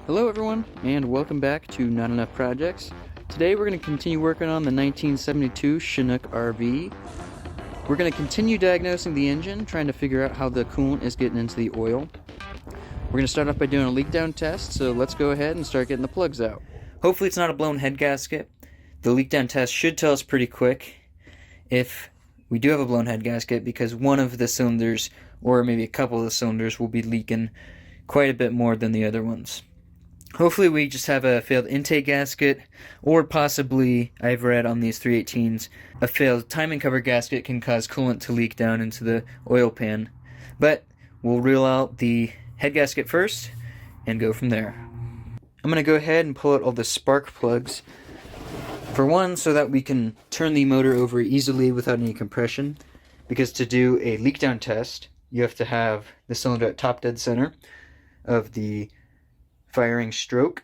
Hello everyone, and welcome back to Not Enough Projects. Today we're going to continue working on the 1972 Chinook RV. We're going to continue diagnosing the engine, trying to figure out how the coolant is getting into the oil. We're going to start off by doing a leak down test, so let's go ahead and start getting the plugs out. Hopefully it's not a blown head gasket. The leak down test should tell us pretty quick if we do have a blown head gasket, because one of the cylinders, or maybe a couple of the cylinders, will be leaking quite a bit more than the other ones. Hopefully we just have a failed intake gasket, or possibly, I've read on these 318s, a failed timing cover gasket can cause coolant to leak down into the oil pan. But we'll reel out the head gasket first and go from there. I'm going to go ahead and pull out all the spark plugs. For one, so that we can turn the motor over easily without any compression, because to do a leak down test, you have to have the cylinder at top dead center of the firing stroke.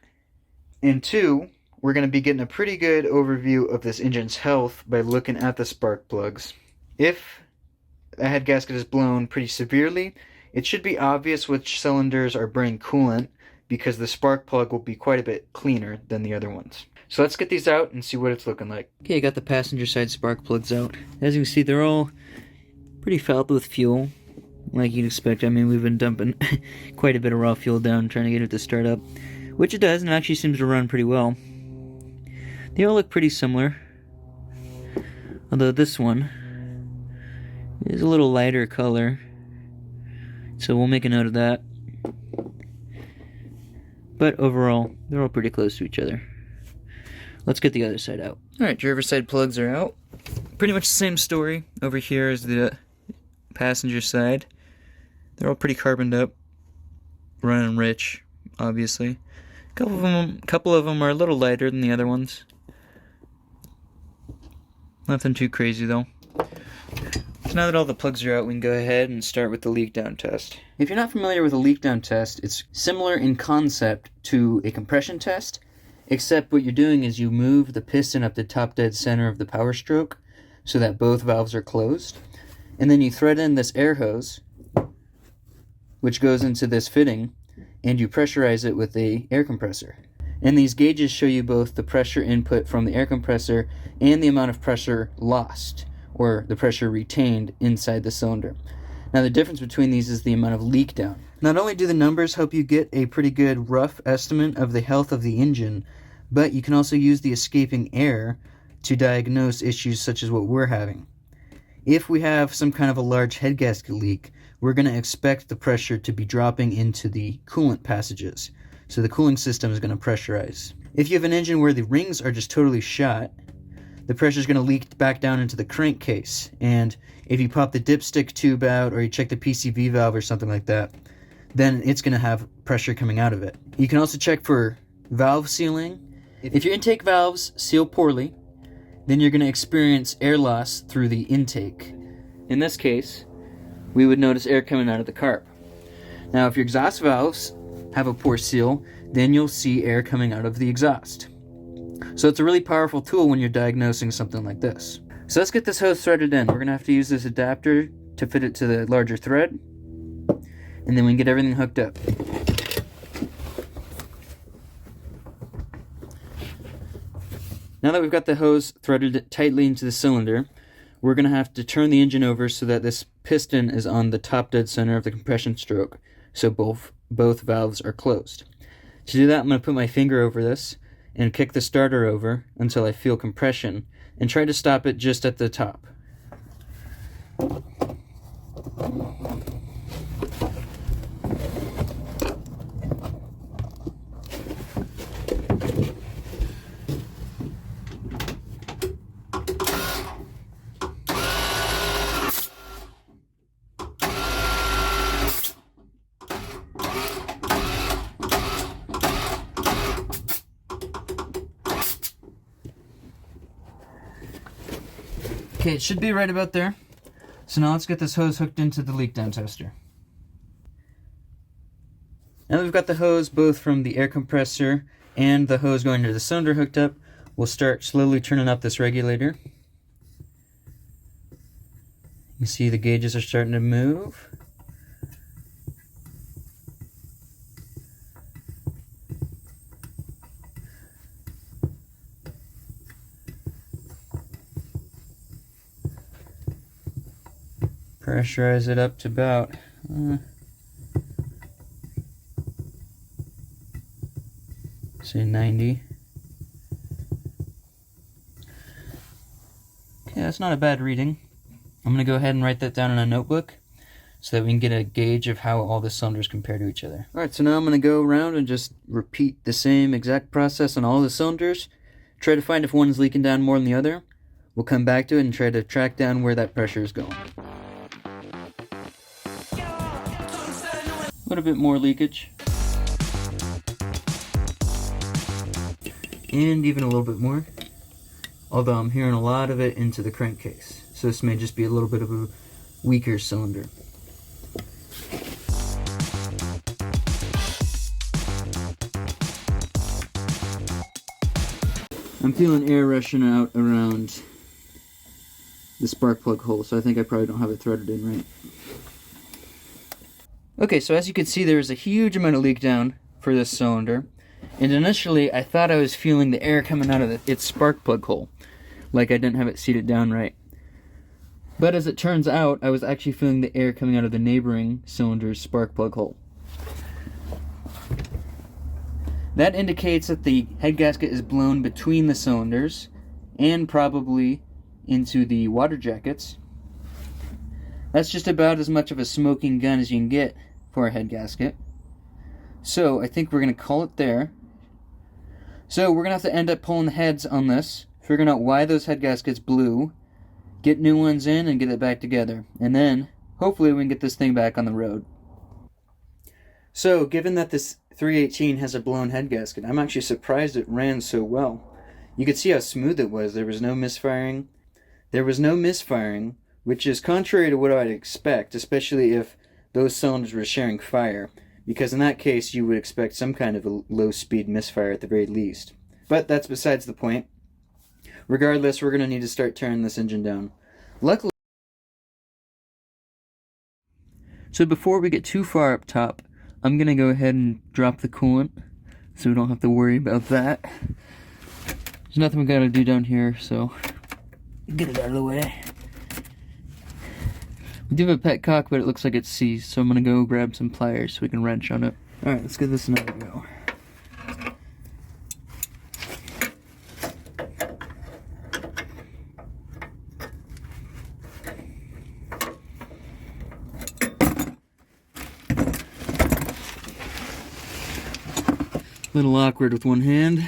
And two, we're going to be getting a pretty good overview of this engine's health by looking at the spark plugs. If a head gasket is blown pretty severely, it should be obvious which cylinders are burning coolant, because the spark plug will be quite a bit cleaner than the other ones. So let's get these out and see what it's looking like. Okay, I got the passenger side spark plugs out. As you can see, they're all pretty fouled with fuel, like you'd expect. I mean, we've been dumping quite a bit of raw fuel down trying to get it to start up, which it does, and it actually seems to run pretty well. They all look pretty similar, although this one is a little lighter color, so we'll make a note of that. But overall, they're all pretty close to each other. Let's get the other side out. Alright, driver's side plugs are out. Pretty much the same story over here as the passenger side. They're all pretty carboned up, running rich, obviously. A couple of them are a little lighter than the other ones. Nothing too crazy though. So now that all the plugs are out, we can go ahead and start with the leak down test. If you're not familiar with a leak down test, it's similar in concept to a compression test, except what you're doing is you move the piston up the top dead center of the power stroke so that both valves are closed. And then you thread in this air hose, which goes into this fitting, and you pressurize it with a air compressor. And these gauges show you both the pressure input from the air compressor and the amount of pressure lost, or the pressure retained inside the cylinder. Now the difference between these is the amount of leak down. Not only do the numbers help you get a pretty good rough estimate of the health of the engine, but you can also use the escaping air to diagnose issues such as what we're having. If we have some kind of a large head gasket leak, we're going to expect the pressure to be dropping into the coolant passages. So the cooling system is going to pressurize. If you have an engine where the rings are just totally shot, the pressure is going to leak back down into the crankcase. And if you pop the dipstick tube out, or you check the PCV valve or something like that, then it's going to have pressure coming out of it. You can also check for valve sealing. If your intake valves seal poorly, then you're going to experience air loss through the intake. In this case, we would notice air coming out of the carb. Now, if your exhaust valves have a poor seal, then you'll see air coming out of the exhaust. So it's a really powerful tool when you're diagnosing something like this. So let's get this hose threaded in. We're going to have to use this adapter to fit it to the larger thread, and then we can get everything hooked up. Now that we've got the hose threaded tightly into the cylinder, we're going to have to turn the engine over so that this piston is on the top dead center of the compression stroke, so both valves are closed. To do that, I'm going to put my finger over this and kick the starter over until I feel compression, and try to stop it just at the top. Okay, it should be right about there. So now let's get this hose hooked into the leak down tester. Now that we've got the hose both from the air compressor and the hose going to the cylinder hooked up, we'll start slowly turning up this regulator. You see the gauges are starting to move. pressurize it up to about say 90. Okay, that's not a bad reading. I'm going to go ahead and write that down in a notebook so that we can get a gauge of how all the cylinders compare to each other. Alright, so now I'm going to go around and just repeat the same exact process on all the cylinders. Try to find if one's leaking down more than the other. We'll come back to it and try to track down where that pressure is going. A little bit more leakage. And even a little bit more. Although I'm hearing a lot of it into the crankcase. So this may just be a little bit of a weaker cylinder. I'm feeling air rushing out around the spark plug hole, so I think I probably don't have it threaded in right. Okay, so as you can see, there is a huge amount of leak down for this cylinder. And initially, I thought I was feeling the air coming out of its spark plug hole, like I didn't have it seated down right. But as it turns out, I was actually feeling the air coming out of the neighboring cylinder's spark plug hole. That indicates that the head gasket is blown between the cylinders and probably into the water jackets. That's just about as much of a smoking gun as you can get for a head gasket. So I think we're going to call it there. So we're going to have to end up pulling the heads on this, figuring out why those head gaskets blew, get new ones in and get it back together. And then hopefully we can get this thing back on the road. So given that this 318 has a blown head gasket, I'm actually surprised it ran so well. You could see how smooth it was. There was no misfiring. Which is contrary to what I'd expect, especially if those cylinders were sharing fire, because in that case you would expect some kind of a low-speed misfire at the very least. But that's besides the point. Regardless, we're going to need to start tearing this engine down. Luckily, so before we get too far up top, I'm going to go ahead and drop the coolant, so we don't have to worry about that. There's nothing we got to do down here, so get it out of the way. We do have a petcock, but it looks like it's seized, so I'm going to go grab some pliers so we can wrench on it. Alright, let's give this another go. A little awkward with one hand.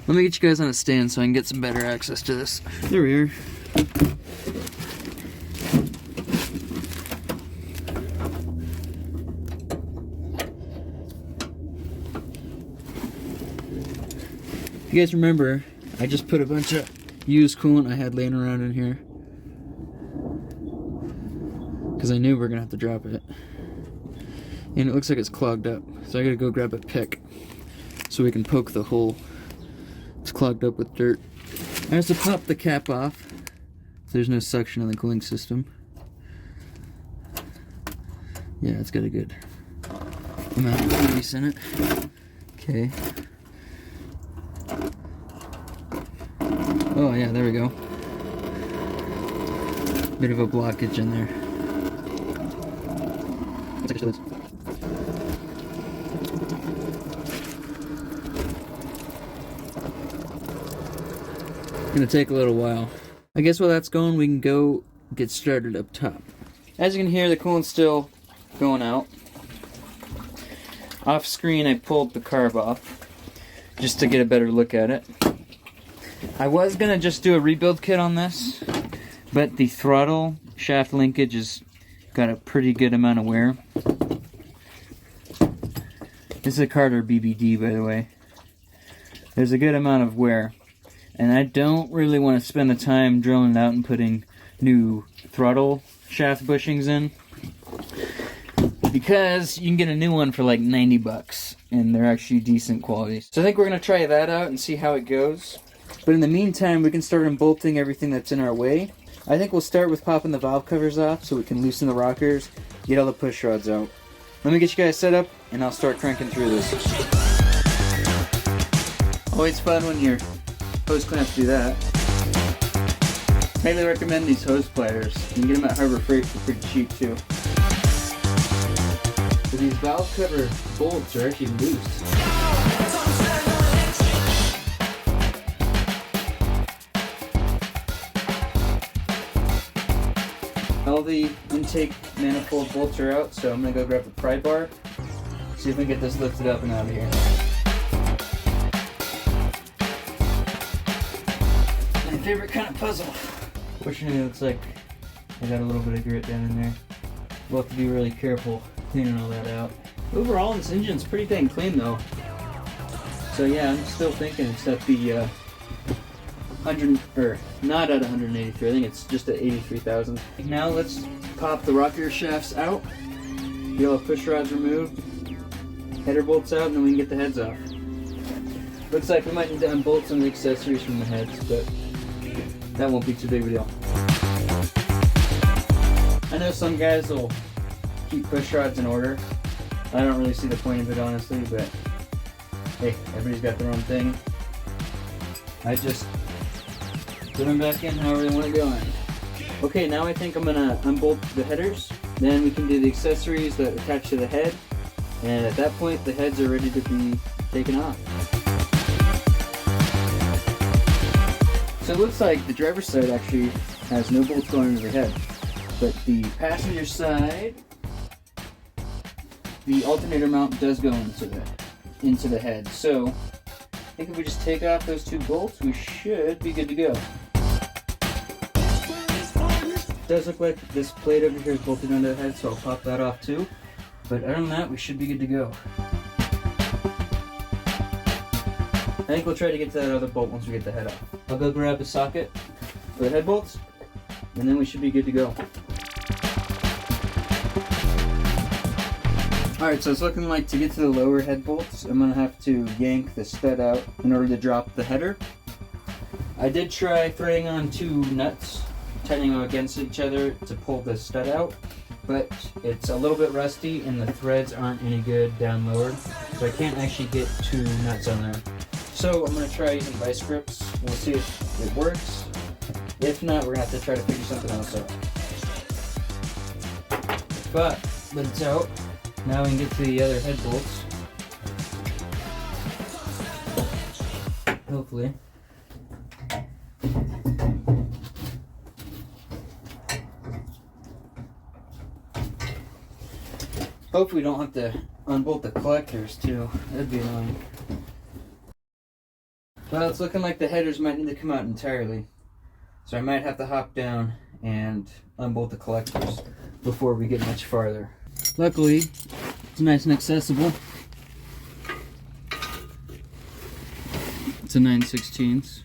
Let me get you guys on a stand so I can get some better access to this. There we are. If you guys remember, I just put a bunch of used coolant I had laying around in here, because I knew we were going to have to drop it. And it looks like it's clogged up. So I gotta go grab a pick so we can poke the hole. It's clogged up with dirt. I have to pop the cap off so there's no suction in the cooling system. Yeah, it's got a good amount of grease in it. Okay. Oh yeah, there we go. Bit of a blockage in there. Let's actually this. Gonna take a little while. I guess while that's going, we can go get started up top. As you can hear, the coolant's still going out. Off screen, I pulled the carb off just to get a better look at it. I was gonna just do a rebuild kit on this, but the throttle shaft linkage has got a pretty good amount of wear. This is a Carter BBD, by the way. There's a good amount of wear. And I don't really want to spend the time drilling it out and putting new throttle shaft bushings in, because you can get a new one for like 90 bucks and they're actually decent quality. So I think we're going to try that out and see how it goes. But in the meantime, we can start unbolting everything that's in our way. I think we'll start with popping the valve covers off so we can loosen the rockers, get all the push rods out. Let me get you guys set up and I'll start cranking through this. Always fun when you're hose clamps do that. Highly recommend these hose pliers. You can get them at Harbor Freight for pretty cheap too. But these valve cover bolts are actually loose. All the intake manifold bolts are out, so I'm gonna go grab the pry bar, see if we can get this lifted up and out of here. My favorite kind of puzzle. Fortunately, it looks like I got a little bit of grit down in there. We'll have to be really careful cleaning all that out. Overall, this engine's pretty dang clean though. So yeah, I'm still thinking it's at the 100, or not at 183. I think it's just at 83,000. Now let's pop the rocker shafts out. Get all the push rods removed, header bolts out, and then we can get the heads off. Looks like we might need to unbolt some of the accessories from the heads, but that won't be too big of a deal. I know some guys will keep push rods in order. I don't really see the point of it honestly, but hey, everybody's got their own thing. I just put them back in however they want to go in. Okay, now I think I'm gonna unbolt the headers. Then we can do the accessories that attach to the head. And at that point, the heads are ready to be taken off. So it looks like the driver's side actually has no bolts going into the head. But the passenger side, the alternator mount does go into the head. So I think if we just take off those two bolts, we should be good to go. It does look like this plate over here is bolted onto the head, so I'll pop that off too. But other than that, we should be good to go. I think we'll try to get to that other bolt once we get the head off. I'll go grab the socket for the head bolts, and then we should be good to go. Alright, so it's looking like to get to the lower head bolts, I'm going to have to yank the stud out in order to drop the header. I did try threading on two nuts, tightening them against each other to pull the stud out, but it's a little bit rusty and the threads aren't any good down lower, so I can't actually get two nuts on there. So I'm going to try using vice grips. We'll see if it works. If not, we're going to have to try to figure something else out. But it's out. Now we can get to the other head bolts. Hopefully. Hopefully we don't have to unbolt the collectors too. That'd be annoying. Well, it's looking like the headers might need to come out entirely. So I might have to hop down and unbolt the collectors before we get much farther. Luckily, it's nice and accessible. It's a 9/16.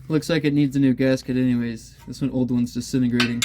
Looks like it needs a new gasket anyways. This old one's disintegrating.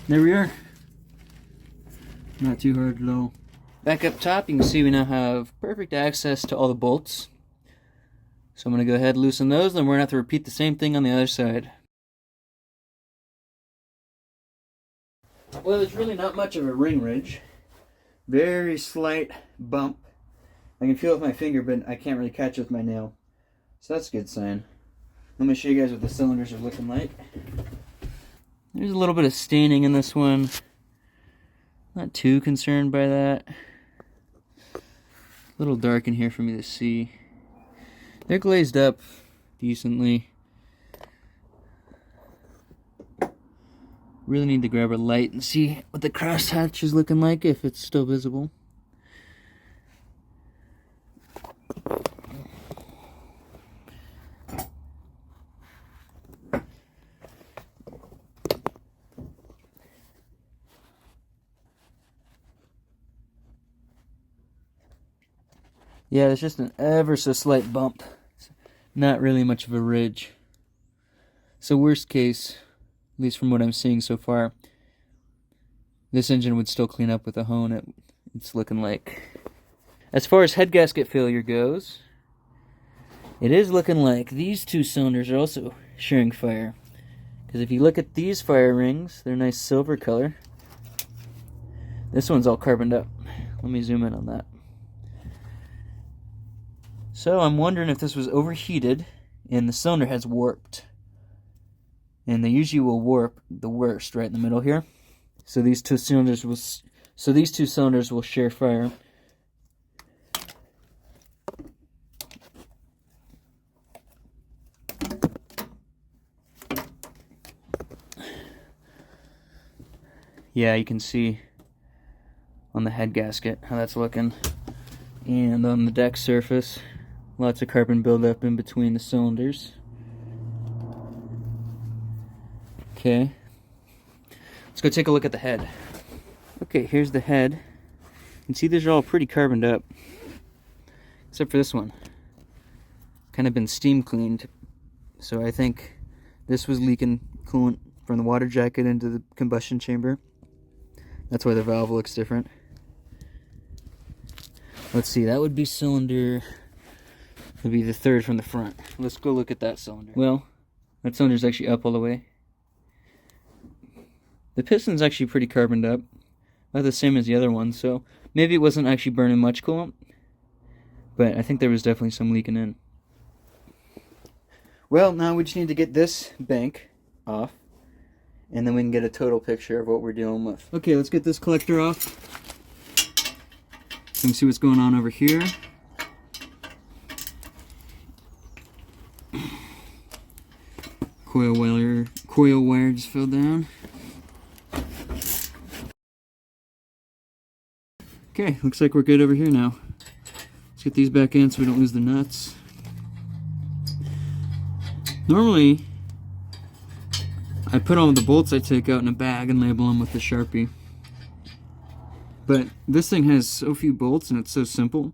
There we are. Not too hard at all. Back up top, you can see we now have perfect access to all the bolts. So I'm going to go ahead and loosen those, then we're going to have to repeat the same thing on the other side. Well, there's really not much of a ring ridge. Very slight bump. I can feel it with my finger, but I can't really catch it with my nail. So that's a good sign. Let me show you guys what the cylinders are looking like. There's a little bit of staining in this one. Not too concerned by that. A little dark in here for me to see. They're glazed up decently. Really need to grab a light and see what the crosshatch is looking like, if it's still visible. Yeah, there's just an ever so slight bump. Not really much of a ridge. So worst case, at least from what I'm seeing so far, this engine would still clean up with a hone, it's looking like. As far as head gasket failure goes, it is looking like these two cylinders are also sharing fire. Because if you look at these fire rings, they're a nice silver color. This one's all carboned up. Let me zoom in on that. So I'm wondering if this was overheated and the cylinder has warped. And they usually will warp the worst right in the middle here. So these two cylinders will share fire. Yeah, you can see on the head gasket how that's looking. And on the deck surface, lots of carbon buildup in between the cylinders. Okay, let's go take a look at the head. Okay, here's the head. You can see these are all pretty carboned up, except for this one. Kind of been steam cleaned, so I think this was leaking coolant from the water jacket into the combustion chamber. That's why the valve looks different. Let's see, that would be cylinder, would be the third from the front. Let's go look at that cylinder. Well, that cylinder's actually up all the way. The piston's actually pretty carboned up, about the same as the other one, so maybe it wasn't actually burning much coolant, but I think there was definitely some leaking in. Well, now we just need to get this bank off, and then we can get a total picture of what we're dealing with. Okay, let's get this collector off. You can see what's going on over here. Coil wire just fell down. Okay, looks like we're good over here now. Let's get these back in so we don't lose the nuts. Normally, I put all the bolts I take out in a bag and label them with the Sharpie. But this thing has so few bolts and it's so simple.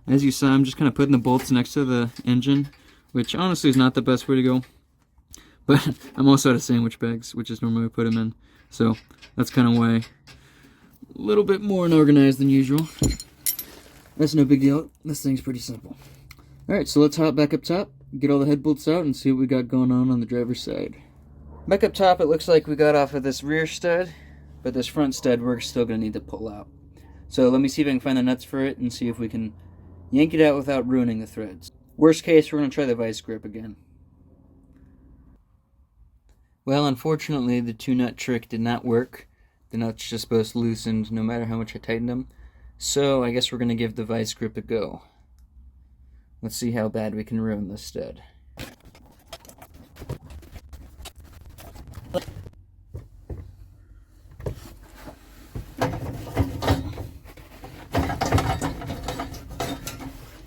As you saw, I'm just kind of putting the bolts next to the engine, which honestly is not the best way to go. But I'm also out of sandwich bags, which is normally I put them in. So that's kind of why a little bit more unorganized than usual. That's no big deal. This thing's pretty simple. Alright, so let's hop back up top, get all the head bolts out, and see what we got going on the driver's side. Back up top, it looks like we got off of this rear stud, but this front stud we're still going to need to pull out. So let me see if I can find the nuts for it and see if we can yank it out without ruining the threads. Worst case, we're going to try the vice grip again. Well, unfortunately, the two-nut trick did not work. The nuts just both loosened no matter how much I tightened them. So I guess we're going to give the vice grip a go. Let's see how bad we can ruin this stud.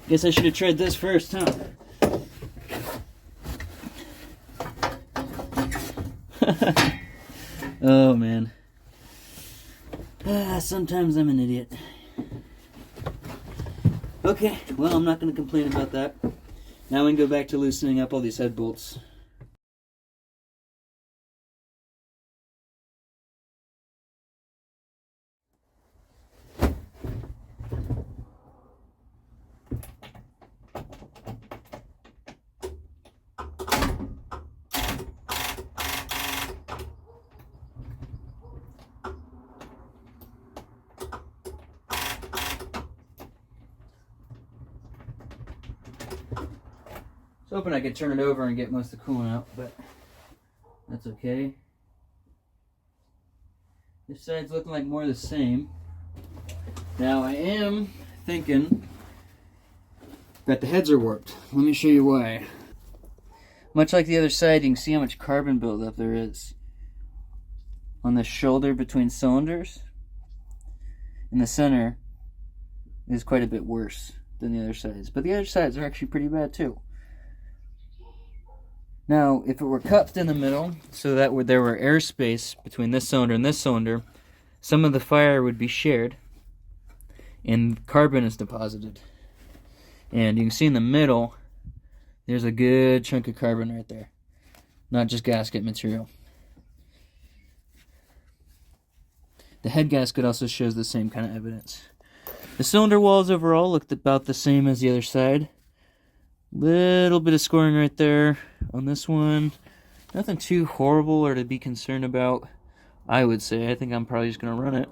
Guess I should have tried this first, huh? Oh man. Sometimes I'm an idiot. Okay, well, I'm not going to complain about that. Now we can go back to loosening up all these head bolts. Hoping I could turn it over and get most of the coolant out, but that's okay. This side's looking like more of the same. Now I am thinking that the heads are warped. Let me show you why. Much like the other side, you can see how much carbon buildup there is on the shoulder between cylinders. In the center is quite a bit worse than the other sides, but the other sides are actually pretty bad too. Now, if it were cupped in the middle, so that there were airspace between this cylinder and this cylinder, some of the fire would be shared, and carbon is deposited. And you can see in the middle, there's a good chunk of carbon right there, not just gasket material. The head gasket also shows the same kind of evidence. The cylinder walls overall looked about the same as the other side. Little bit of scoring right there on this one. Nothing too horrible or to be concerned about, I would say. I think I'm probably just going to run it.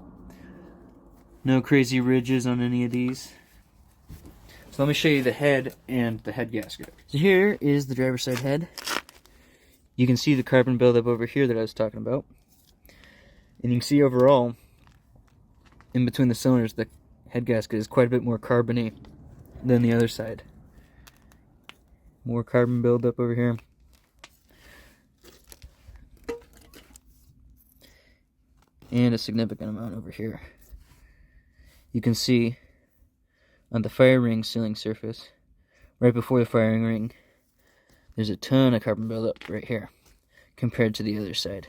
No crazy ridges on any of these. So let me show you the head and the head gasket. So here is the driver's side head. You can see the carbon buildup over here that I was talking about. And you can see overall, in between the cylinders, the head gasket is quite a bit more carbony than the other side. More carbon buildup over here. And a significant amount over here. You can see on the fire ring sealing surface, right before the firing ring, there's a ton of carbon buildup right here compared to the other side.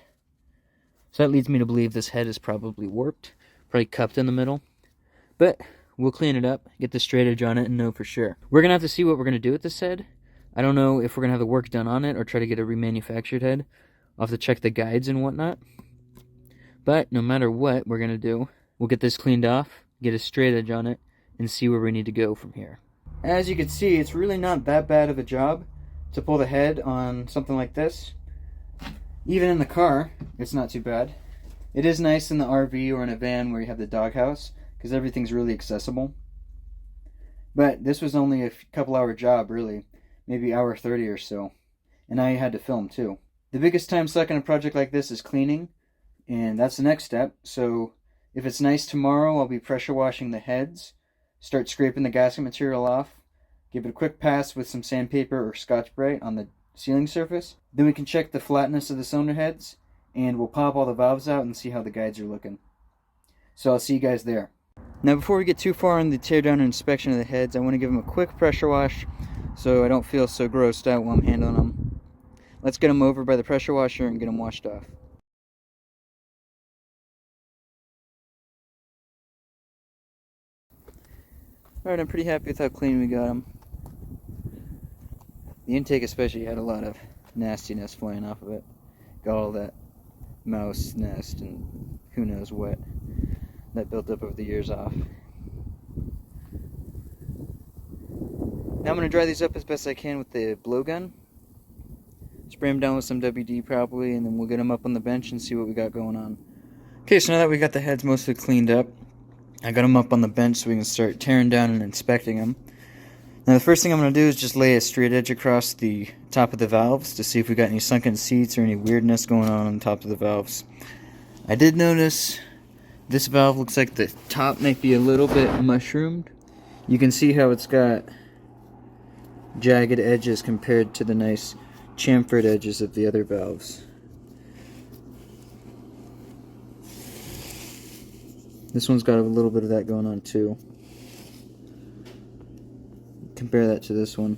So that leads me to believe this head is probably warped, probably cupped in the middle. But we'll clean it up, get the straight edge on it, and know for sure. We're going to have to see what we're going to do with this head. I don't know if we're going to have the work done on it or try to get a remanufactured head. I'll have to check the guides and whatnot. But no matter what we're going to do, we'll get this cleaned off, get a straight edge on it, and see where we need to go from here. As you can see, it's really not that bad of a job to pull the head on something like this. Even in the car, it's not too bad. It is nice in the RV or in a van where you have the doghouse, because everything's really accessible. But this was only a couple hour job, really. Maybe hour 30 or so. And I had to film too. The biggest time suck in a project like this is cleaning, and that's the next step. So if it's nice tomorrow, I'll be pressure washing the heads, start scraping the gasket material off, give it a quick pass with some sandpaper or Scotch-Brite on the sealing surface. Then we can check the flatness of the cylinder heads, and we'll pop all the valves out and see how the guides are looking. So I'll see you guys there. Now before we get too far in the teardown and inspection of the heads, I want to give them a quick pressure wash so I don't feel so grossed out while I'm handling them. Let's get them over by the pressure washer and get them washed off. Alright, I'm pretty happy with how clean we got them. The intake especially had a lot of nastiness flying off of it. Got all that mouse nest and who knows what that built up over the years off. Now I'm going to dry these up as best I can with the blowgun. Spray them down with some WD probably, and then we'll get them up on the bench and see what we got going on. Okay, so now that we got the heads mostly cleaned up, I got them up on the bench so we can start tearing down and inspecting them. Now the first thing I'm going to do is just lay a straight edge across the top of the valves to see if we got any sunken seats or any weirdness going on top of the valves. I did notice this valve looks like the top might be a little bit mushroomed. You can see how it's got jagged edges compared to the nice chamfered edges of the other valves. This one's got a little bit of that going on too. Compare that to this one.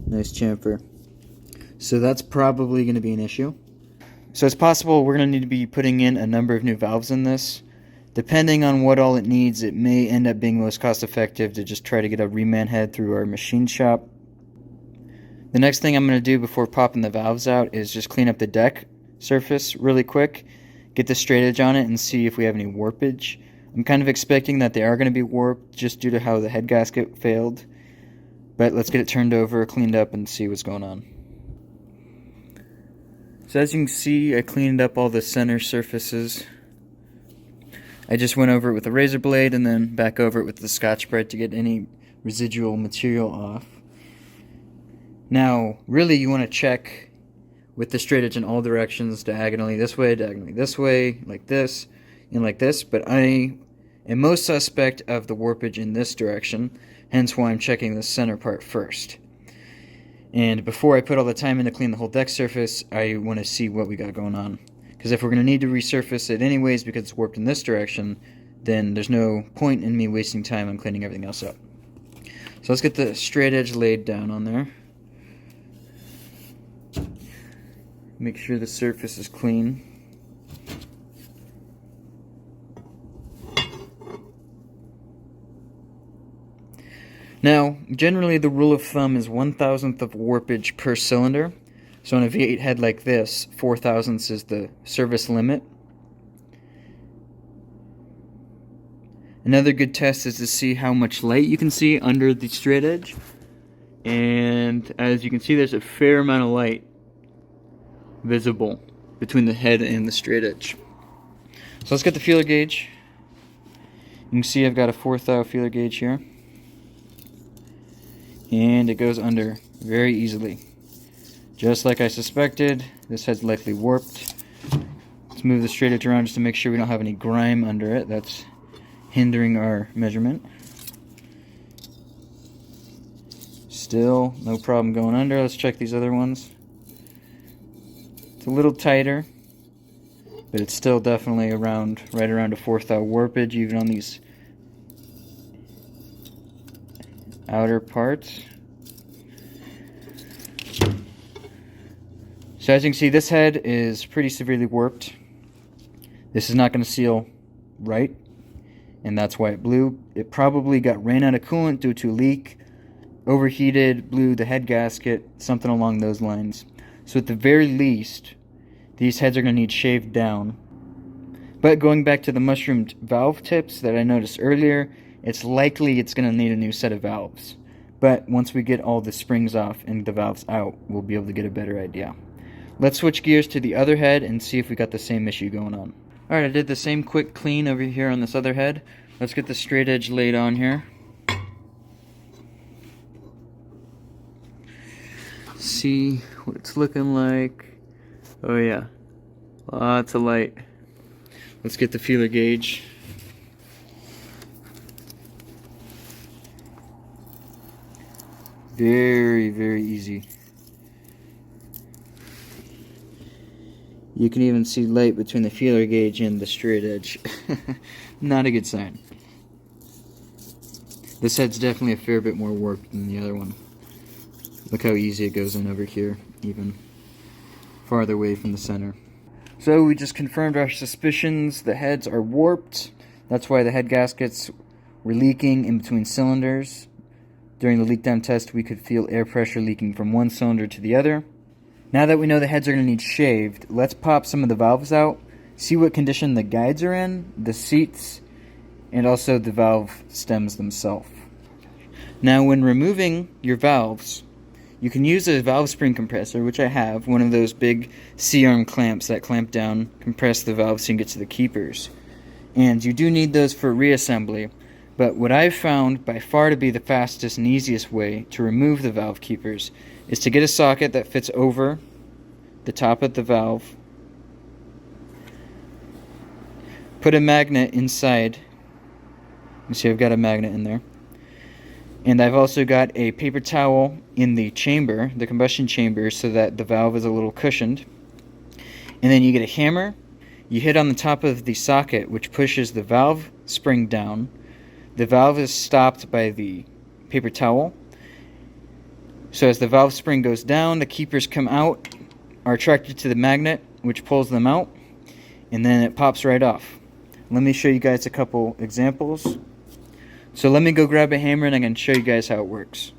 Nice chamfer. So that's probably going to be an issue. So it's possible we're going to need to be putting in a number of new valves in this. Depending on what all it needs, it may end up being most cost effective to just try to get a reman head through our machine shop. The next thing I'm going to do before popping the valves out is just clean up the deck surface really quick, get the straight edge on it, and see if we have any warpage. I'm kind of expecting that they are going to be warped just due to how the head gasket failed. But let's get it turned over, cleaned up, and see what's going on. So as you can see, I cleaned up all the center surfaces. I just went over it with a razor blade and then back over it with the Scotch-Brite to get any residual material off. Now, really you want to check with the straight edge in all directions, diagonally this way, like this, and like this, but I am most suspect of the warpage in this direction, hence why I'm checking the center part first. And before I put all the time in to clean the whole deck surface, I want to see what we got going on. Because if we're going to need to resurface it anyways because it's warped in this direction, then there's no point in me wasting time on cleaning everything else up. So let's get the straight edge laid down on there. Make sure the surface is clean. Now, generally the rule of thumb is 1/1000th of warpage per cylinder. So on a V8 head like this, 4/1000ths is the service limit. Another good test is to see how much light you can see under the straight edge. And as you can see, there's a fair amount of light visible between the head and the straight edge. So let's get the feeler gauge. You can see I've got a 4/1000 feeler gauge here. And it goes under very easily. Just like I suspected, this head's likely warped. Let's move the straight edge around just to make sure we don't have any grime under it. That's hindering our measurement. Still no problem going under. Let's check these other ones. It's a little tighter, but it's still definitely around, right around a 4/1000 warpage, even on these outer parts. So as you can see, this head is pretty severely warped. This is not going to seal right, and that's why it blew. It probably ran out of coolant due to a leak, overheated, blew the head gasket, something along those lines. So at the very least, these heads are going to need shaved down. But going back to the mushroomed valve tips that I noticed earlier, it's likely it's going to need a new set of valves. But once we get all the springs off and the valves out, we'll be able to get a better idea. Let's switch gears to the other head and see if we got the same issue going on. Alright, I did the same quick clean over here on this other head. Let's get the straight edge laid on here. See what it's looking like. Oh yeah, lots of light. Let's get the feeler gauge. Very, very easy. You can even see light between the feeler gauge and the straight edge. Not a good sign. This head's definitely a fair bit more warped than the other one. Look how easy it goes in over here, even farther away from the center. So we just confirmed our suspicions. The heads are warped. That's why the head gaskets were leaking in between cylinders. During the leak down test, we could feel air pressure leaking from one cylinder to the other. Now that we know the heads are going to need shaved, let's pop some of the valves out, see what condition the guides are in, the seats, and also the valve stems themselves. Now when removing your valves, you can use a valve spring compressor, which I have, one of those big C-arm clamps that clamp down, compress the valve so you can get to the keepers. And you do need those for reassembly, but what I've found by far to be the fastest and easiest way to remove the valve keepers is to get a socket that fits over the top of the valve, put a magnet inside. You see I've got a magnet in there. And I've also got a paper towel in the chamber, the combustion chamber, so that the valve is a little cushioned. And then you get a hammer, you hit on the top of the socket, which pushes the valve spring down. The valve is stopped by the paper towel. So as the valve spring goes down, the keepers come out, are attracted to the magnet, which pulls them out, and then it pops right off. Let me show you guys a couple examples. So let me go grab a hammer and I can show you guys how it works.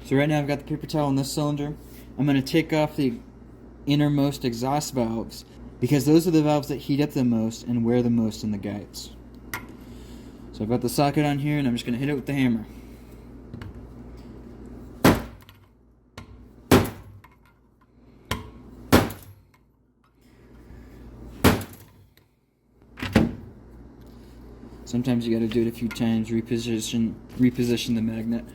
So right now I've got the paper towel in this cylinder. I'm going to take off the innermost exhaust valves because those are the valves that heat up the most and wear the most in the guides. So I've got the socket on here and I'm just going to hit it with the hammer. Sometimes you got to do it a few times, reposition the magnet.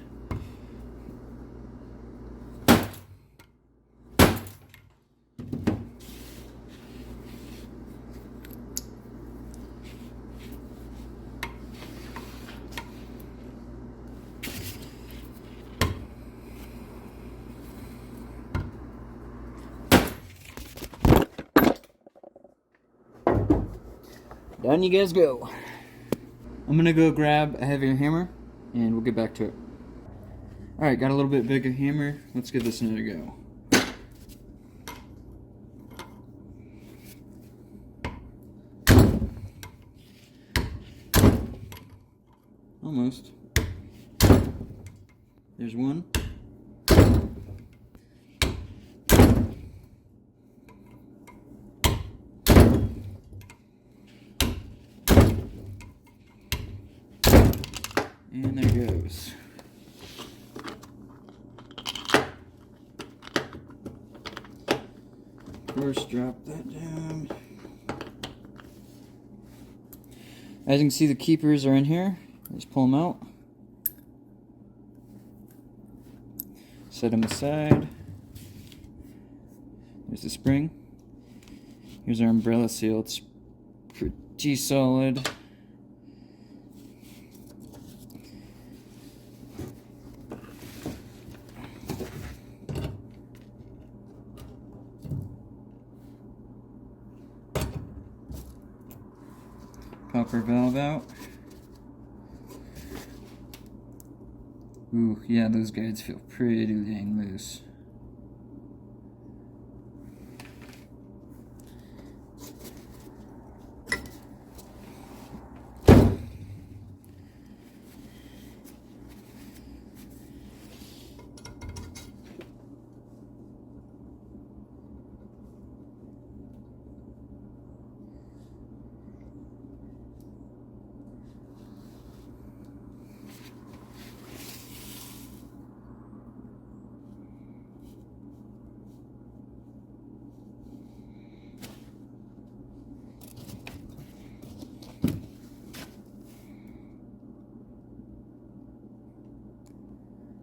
On you guys go. I'm gonna go grab a heavier hammer and we'll get back to it. Alright, got a little bit bigger hammer. Let's give this another go. Almost. There's one. And there goes. First, drop that down. As you can see, the keepers are in here. Just pull them out. Set them aside. There's the spring. Here's our umbrella seal. It's pretty solid. Pop our valve out. Ooh, yeah, those guides feel pretty dang loose.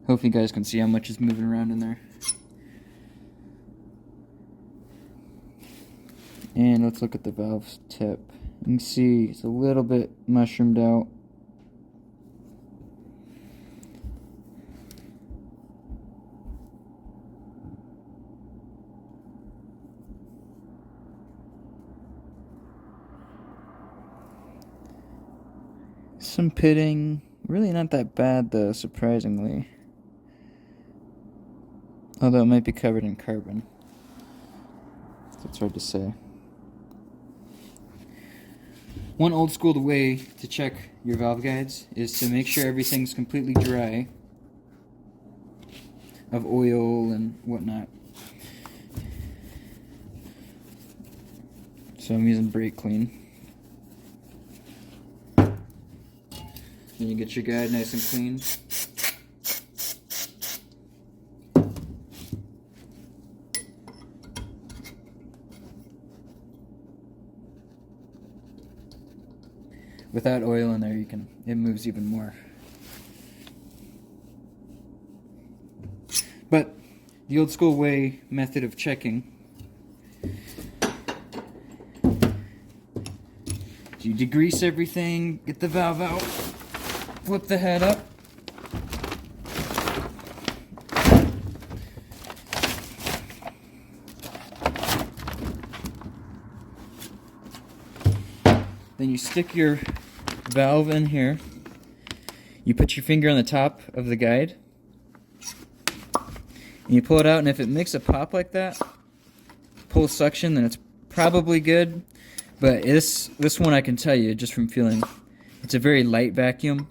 Hopefully you guys can see how much is moving around in there. And let's look at the valve tip. You can see it's a little bit mushroomed out. Some pitting. Really not that bad though, surprisingly. Although it might be covered in carbon. It's hard to say. One old school way to check your valve guides is to make sure everything's completely dry of oil and whatnot. So I'm using brake clean. Then you get your guide nice and clean. Without oil in there, it moves even more. But the old school way method of checking, you degrease everything, get the valve out, flip the head up, then you stick your valve in here, you put your finger on the top of the guide, and you pull it out, and if it makes a pop like that, pull suction, then it's probably good. But this one I can tell you just from feeling, it's a very light vacuum.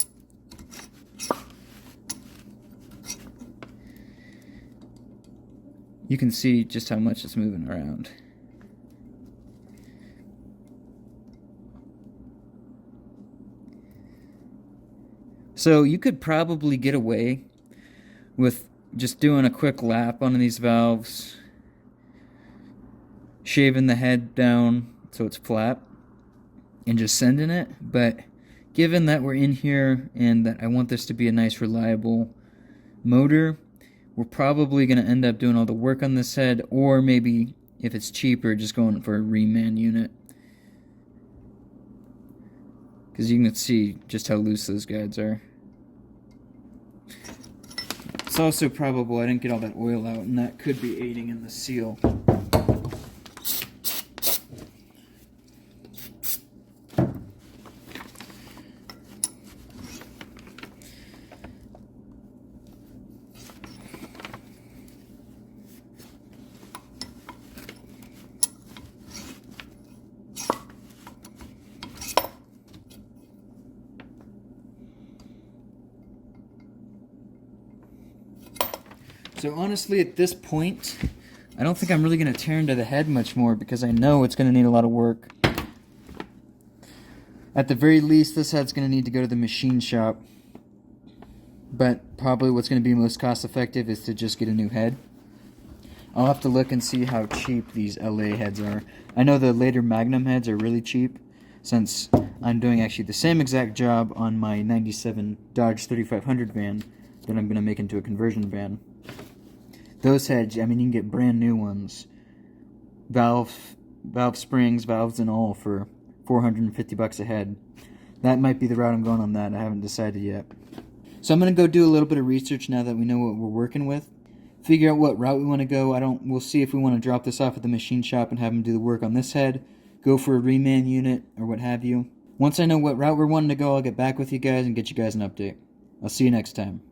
You can see just how much it's moving around. So you could probably get away with just doing a quick lap on these valves, shaving the head down so it's flat, and just sending it. But given that we're in here and that I want this to be a nice reliable motor, we're probably going to end up doing all the work on this head, or maybe if it's cheaper, just going for a reman unit. Because you can see just how loose those guides are. It's also probable I didn't get all that oil out, and that could be aiding in the seal. So honestly, at this point, I don't think I'm really going to tear into the head much more because I know it's going to need a lot of work. At the very least, this head's going to need to go to the machine shop. But probably what's going to be most cost effective is to just get a new head. I'll have to look and see how cheap these LA heads are. I know the later Magnum heads are really cheap, since I'm doing actually the same exact job on my 97 Dodge 3500 van that I'm going to make into a conversion van. Those heads, I mean, you can get brand new ones. Valve springs, valves and all for $450 a head. That might be the route I'm going on that. I haven't decided yet. So I'm going to go do a little bit of research now that we know what we're working with. Figure out what route we want to go. We'll see if we want to drop this off at the machine shop and have them do the work on this head. Go for a reman unit or what have you. Once I know what route we're wanting to go, I'll get back with you guys and get you guys an update. I'll see you next time.